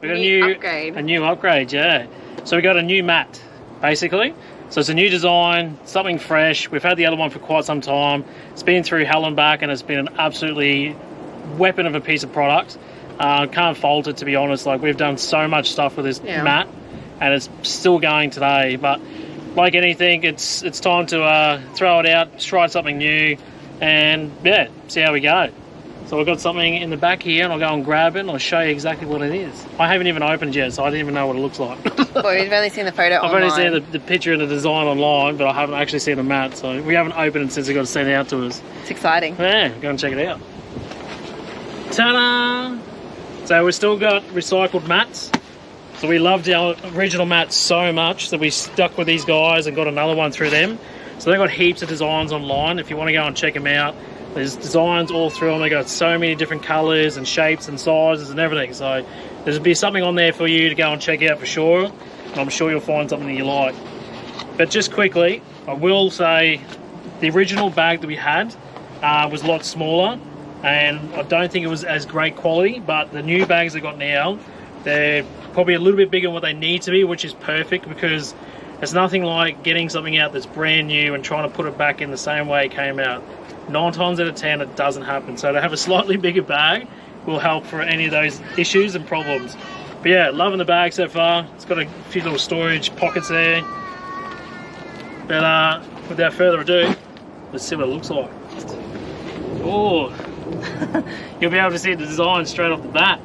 We got a new upgrade, yeah. So we got a new mat, basically. So it's a new design, something fresh. We've had the other one for quite some time. It's been through hell and back, and it's been an absolutely weapon of a piece of product. Can't fault it, to be honest. Like, we've done so much stuff with this mat, and it's still going today. But like anything, it's time to throw it out, try something new, and yeah, see how we go. So I've got something in the back here, and I'll go and grab it, and I'll show you exactly what it is. I haven't even opened it yet, so I didn't even know what it looks like. Well, you've only seen the photo online. I've only seen the picture and the design online, but I haven't actually seen the mat, so we haven't opened it since it got sent out to us. It's exciting. Yeah, go and check it out. Ta-da! So we've still got recycled mats. So we loved our original mats so much that we stuck with these guys and got another one through them. So they've got heaps of designs online. If you want to go and check them out, there's designs all through them. They've got so many different colours and shapes and sizes and everything. So there'll be something on there for you to go and check out for sure. And I'm sure you'll find something that you like. But just quickly, I will say the original bag that we had was a lot smaller, and I don't think it was as great quality. But the new bags they've got now, they're probably a little bit bigger than what they need to be, which is perfect, because it's nothing like getting something out that's brand new and trying to put it back in the same way it came out. 9 times out of 10 it doesn't happen. So to have a slightly bigger bag will help for any of those issues and problems. But yeah, loving the bag so far. It's got a few little storage pockets there. But without further ado, let's see what it looks like. Oh, you'll be able to see the design straight off the bat.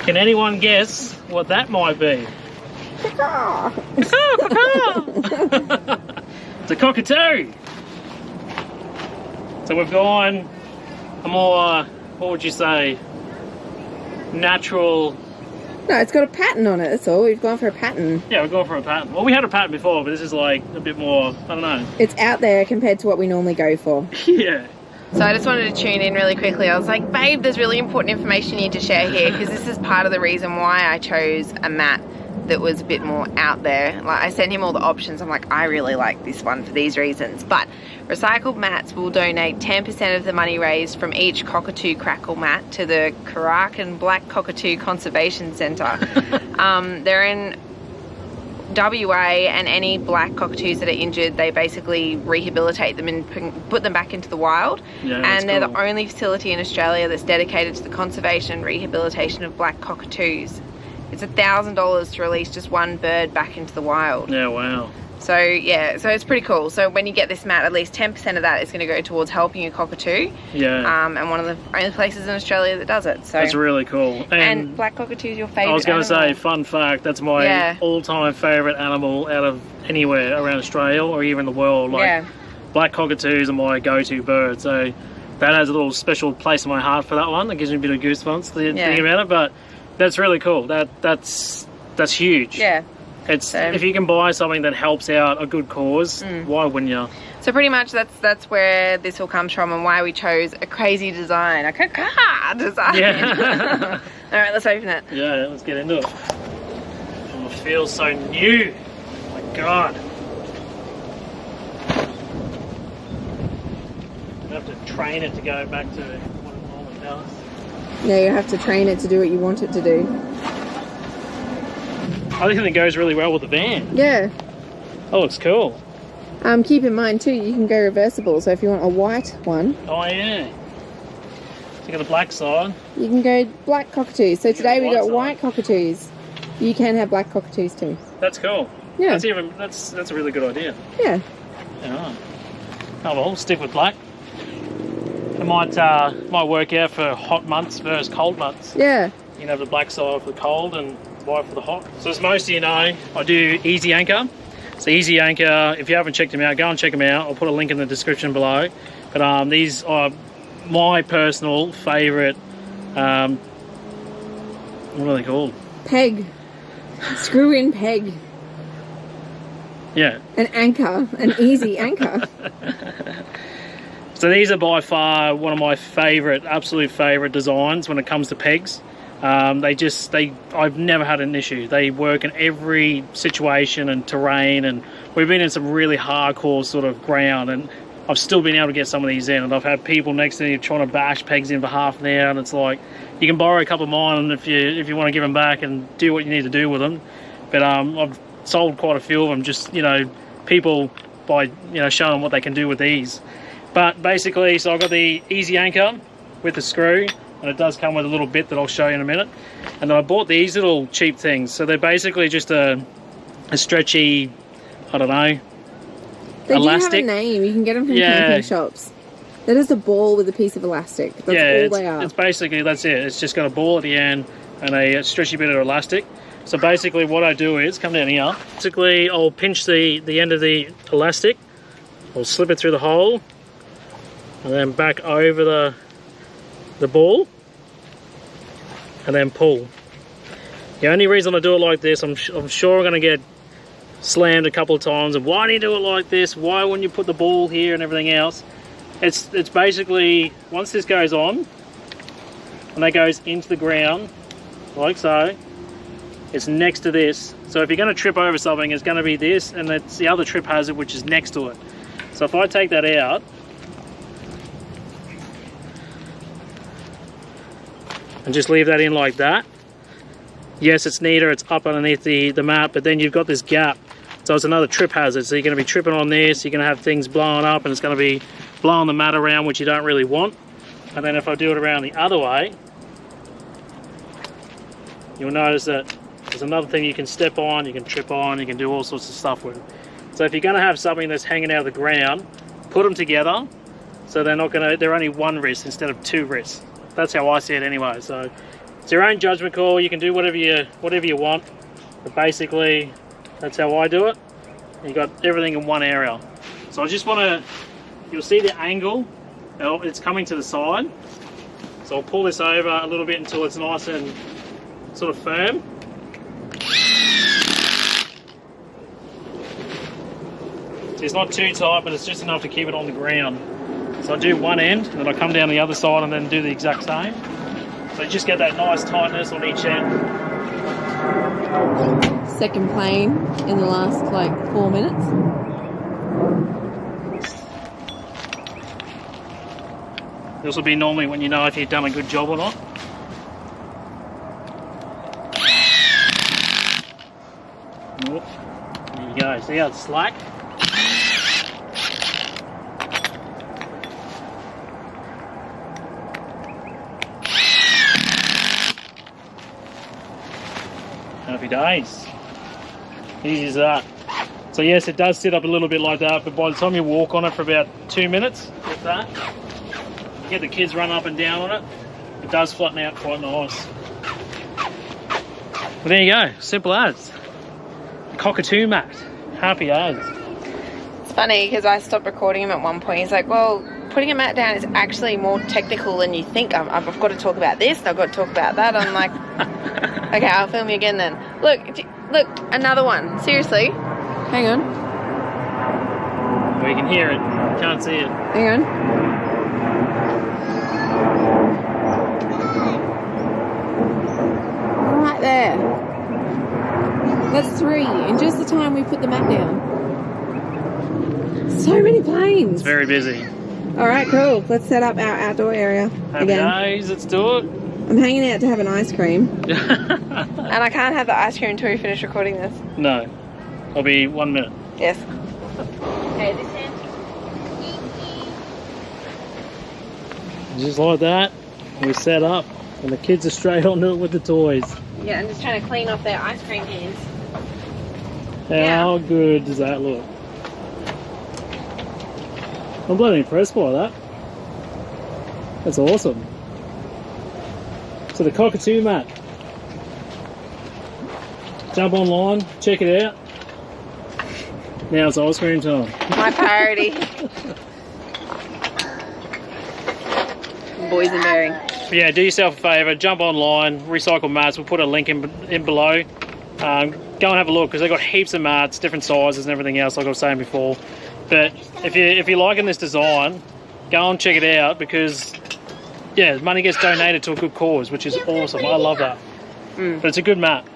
Can anyone guess what that might be? It's a cockatoo. So we've gone a more, what would you say, natural... No, it's got a pattern on it, that's all. We've gone for a pattern. Yeah, we've gone for a pattern. Well, we had a pattern before, but this is like a bit more, I don't know. It's out there compared to what we normally go for. Yeah. So I just wanted to tune in really quickly. I was like, babe, there's really important information you need to share here, because this is part of the reason why I chose a mat that was a bit more out there. Like, I sent him all the options. I'm like, I really like this one for these reasons. But recycled mats will donate 10% of the money raised from each Cockatoo Crackle mat to the Crackle Black Cockatoo Conservation Centre. They're in WA, and any black cockatoos that are injured, they basically rehabilitate them and put them back into the wild. Yeah, and they're cool. the only facility in Australia that's dedicated to the conservation and rehabilitation of black cockatoos. It's $1,000 to release just one bird back into the wild. Yeah, wow. So yeah, so it's pretty cool. So when you get this mat, at least 10% of that is going to go towards helping a cockatoo. Yeah. And one of the only places in Australia that does it. So that's really cool. And black cockatoo is your favourite I was going to animal. say, fun fact, that's my all-time favourite animal out of anywhere around Australia or even the world. Like, black cockatoos are my go-to bird. So that has a little special place in my heart for that one. That gives me a bit of goosebumps thinking about it. But that's really cool. That's huge. Yeah. It's if you can buy something that helps out a good cause, why wouldn't you? So pretty much that's where this all comes from, and why we chose a crazy design, a caca design. Yeah. All right, let's open it. Yeah, let's get into it. Oh, it feels so new. Oh my God. I have to train it to go back to what it normally does. Yeah, you have to train it to do what you want it to do. I think it goes really well with the van. Yeah. That looks cool. Keep in mind too, you can go reversible. So if you want a white one, oh yeah. So you got the black side. You can go black cockatoos. So today we got side. white cockatoos. You can have black cockatoos too. That's cool. Yeah. That's a really good idea. Yeah. Yeah. Oh well, stick with black. It might work out for hot months versus cold months. Yeah. You can have the black side for the cold and white for the hot. So as most of you know, I do Easy Anchor. So Easy Anchor, if you haven't checked them out, go and check them out. I'll put a link in the description below. But these are my personal favourite, what are they called? Peg. Screw-in peg. Yeah. An anchor. An easy anchor. So these are by far one of my favourite, absolute favourite designs when it comes to pegs. I've never had an issue. They work in every situation and terrain, and we've been in some really hardcore sort of ground, and I've still been able to get some of these in, and I've had people next to me trying to bash pegs in for half an hour, and it's like, you can borrow a couple of mine if you want to give them back and do what you need to do with them. But I've sold quite a few of them, just, you know, people by, you know, showing them what they can do with these. But basically, so I've got the easy anchor with the screw, and it does come with a little bit that I'll show you in a minute. And then I bought these little cheap things. So they're basically just a stretchy, I don't know, They elastic. do have a name. You can get them from camping shops. They're just a ball with a piece of elastic. That's all they are. It's basically, that's it. It's just got a ball at the end and a stretchy bit of elastic. So basically what I do is, come down here, basically I'll pinch the end of the elastic, I'll slip it through the hole, and then back over the ball, and then pull. The only reason I do it like this, I'm sure I'm going to get slammed a couple of times, and why do you do it like this? Why wouldn't you put the ball here and everything else? It's basically, once this goes on, and that goes into the ground, like so, it's next to this. So if you're going to trip over something, it's going to be this, and it's the other trip hazard which is next to it. So if I take that out, and just leave that in like that, yes, it's neater, it's up underneath the mat, but then you've got this gap, so it's another trip hazard. So you're going to be tripping on this, you're going to have things blowing up, and it's going to be blowing the mat around, which you don't really want. And then if I do it around the other way, you'll notice that there's another thing you can step on, you can trip on, you can do all sorts of stuff with it. So if you're going to have something that's hanging out of the ground, put them together, so they're only one wrist instead of two wrists. That's how I see it anyway. So it's your own judgment call. You can do whatever you want, but basically that's how I do it. You got everything in one area. So I just want to, you'll see the angle, it's coming to the side. So I'll pull this over a little bit until it's nice and sort of firm. So it's not too tight, but it's just enough to keep it on the ground. So I do one end, and then I come down the other side and then do the exact same. So you just get that nice tightness on each end. Second plane in the last like 4 minutes. This will be normally when you know if you've done a good job or not. There you go, see how it's slack? Happy days. Easy as that. So yes, it does sit up a little bit like that, but by the time you walk on it for about 2 minutes, with that, get the kids run up and down on it, it does flatten out quite nice. But there you go, simple as. The Cockatoo mat. Happy as. It's funny because I stopped recording him at one point. He's like, well, putting a mat down is actually more technical than you think. I've got to talk about this, I've got to talk about that. I'm like, okay, I'll film you again then. Look, another one. Seriously. Hang on. Well, you can hear it, can't see it. Hang on. Right there. That's 3 in just the time we put the mat down. So many planes. It's very busy. All right, cool. Let's set up our outdoor area Happy again. days, let's do it. I'm hanging out to have an ice cream. And I can't have the ice cream until we finish recording this. No, it'll be 1 minute. Yes. Okay, this hand. Just like that, we set up, and the kids are straight onto it with the toys. Yeah, I'm just trying to clean off their ice cream hands. How good does that look? I'm bloody impressed by that. That's awesome. So the Cockatoo mat. Jump online, check it out. Now it's ice cream time. My priority. Boys and bearing. But yeah, do yourself a favour, jump online, recycle mats. We'll put a link in below. Go and have a look because they've got heaps of mats, different sizes and everything else, like I was saying before. But if you're liking this design, go and check it out because yeah, money gets donated to a good cause, which is awesome. I love that. But it's a good mat.